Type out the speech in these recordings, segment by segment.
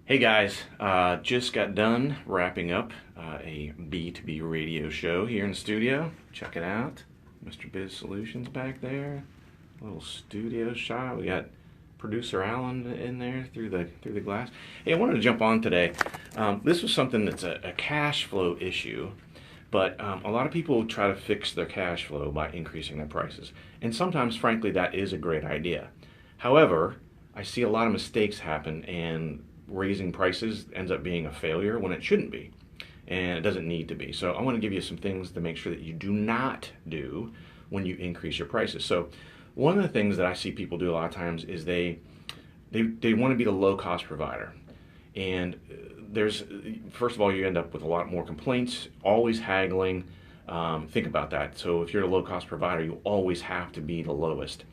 Hey guys, just got done wrapping up a B2B radio show here in the studio. Check it out. Mr. Biz Solutions back there. Little studio shot. We got producer Alan in there through the glass. Hey, I wanted to jump on today. This was something that's a cash flow issue, but a lot of people try to fix their cash flow by increasing their prices. And sometimes, frankly, that is a great idea. However, I see a lot of mistakes happen, and raising prices ends up being a failure when it shouldn't be, and it doesn't need to be. So I want to give you some things to make sure that you do not do when you increase your prices. So one of the things that I see people do a lot of times is they want to be the low cost provider, and there's first of all, you end up with a lot more complaints, always haggling. Think about that. So if you're a low cost provider, you always have to be the lowest.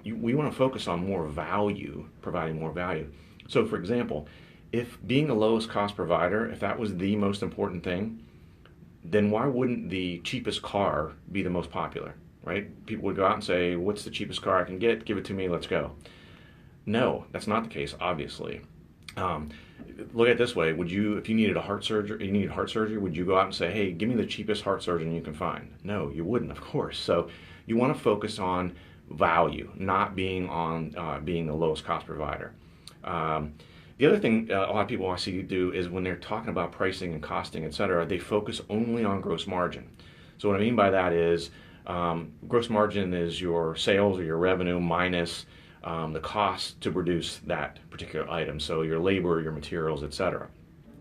We want to focus on more value, providing more value. So for example, if being the lowest cost provider, if that was the most important thing, then why wouldn't the cheapest car be the most popular, right? People would go out and say, what's the cheapest car I can get? Give it to me, let's go. No, that's not the case, obviously. Look at it this way, if you needed heart surgery, would you go out and say, hey, give me the cheapest heart surgeon you can find? No, you wouldn't, of course. So you want to focus on value, not being the lowest cost provider. The other thing a lot of people I see do is when they're talking about pricing and costing, etc., they focus only on gross margin. So what I mean by that is gross margin is your sales or your revenue minus the cost to produce that particular item. So your labor, your materials, etc.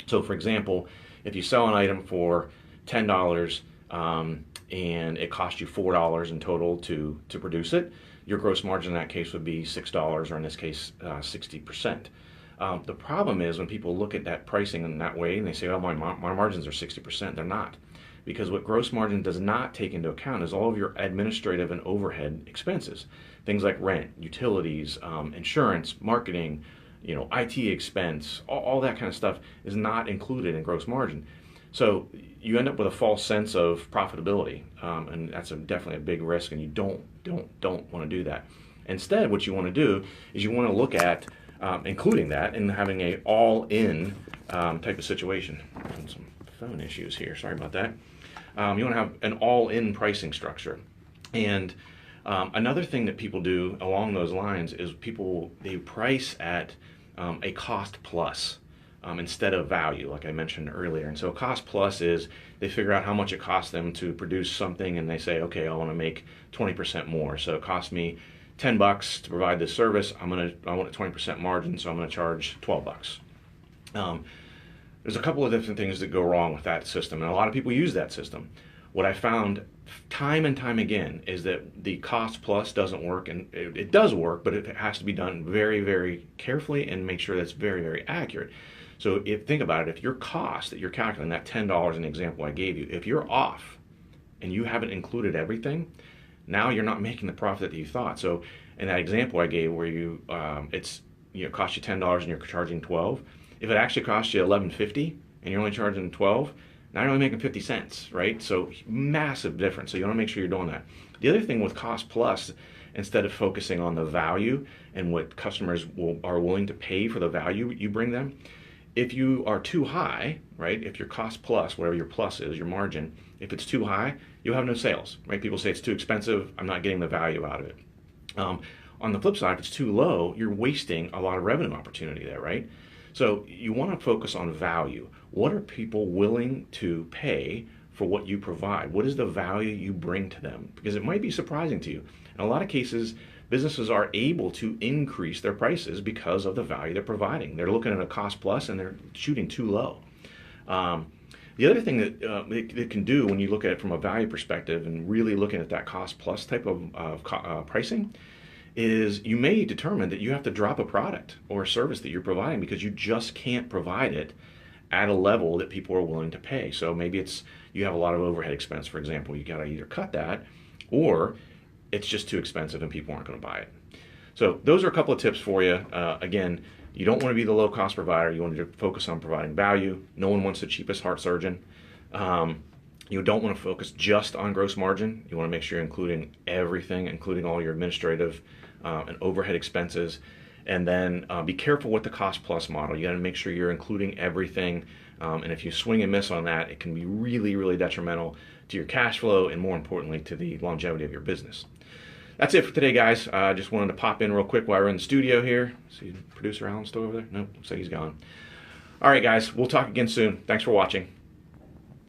So for example, if you sell an item for $10 and it costs you $4 in total to produce it, your gross margin in that case would be $6, or in this case, 60%. The problem is when people look at that pricing in that way and they say, oh, my margins are 60%. They're not. Because what gross margin does not take into account is all of your administrative and overhead expenses. Things like rent, utilities, insurance, marketing, IT expense, all that kind of stuff is not included in gross margin. So you end up with a false sense of profitability, and that's definitely a big risk, and you don't want to do that. Instead, what you want to do is you want to look at including that and having a all-in type of situation. Some phone issues here, sorry about that. You want to have an all-in pricing structure. And another thing that people do along those lines is they price at a cost plus instead of value, like I mentioned earlier. And so a cost plus is they figure out how much it costs them to produce something, and they say, okay, I want to make 20% more. So it costs me $10 to provide this service. I want a 20% margin, so I'm going to charge $12. There's a couple of different things that go wrong with that system, and a lot of people use that system. What I found time and time again is that the cost plus doesn't work, and it does work, but it has to be done very, very carefully and make sure that's very, very accurate. So think about it, if your cost that you're calculating, that $10 in the example I gave you, if you're off and you haven't included everything, now you're not making the profit that you thought. So in that example I gave where it costs you $10 and you're charging 12, if it actually costs you $11.50 and you're only charging 12, now you're only making 50 cents, right? So massive difference. So you want to make sure you're doing that. The other thing with cost plus, instead of focusing on the value and what customers are willing to pay for the value you bring them, if you are too high, right, if your cost plus, whatever your plus is, your margin, if it's too high, you'll have no sales, right? People say it's too expensive, I'm not getting the value out of it. On the flip side, if it's too low, you're wasting a lot of revenue opportunity there, right? So you want to focus on value. What are people willing to pay for what you provide? What is the value you bring to them? Because it might be surprising to you. In a lot of cases, businesses are able to increase their prices because of the value they're providing. They're looking at a cost plus and they're shooting too low. The other thing that it can do when you look at it from a value perspective and really looking at that cost plus type of pricing is you may determine that you have to drop a product or a service that you're providing because you just can't provide it at a level that people are willing to pay. So maybe you have a lot of overhead expense, for example. You got to either cut that or it's just too expensive and people aren't going to buy it. So those are a couple of tips for you. Again, you don't want to be the low cost provider. You want to focus on providing value. No one wants the cheapest heart surgeon. You don't want to focus just on gross margin. You want to make sure you're including everything, including all your administrative and overhead expenses. And then be careful with the cost plus model. You got to make sure you're including everything. And if you swing and miss on that, it can be really, really detrimental to your cash flow and, more importantly, to the longevity of your business. That's it for today, guys. I just wanted to pop in real quick while we're in the studio here. See producer Alan still over there? Nope, looks like he's gone. All right, guys, we'll talk again soon. Thanks for watching.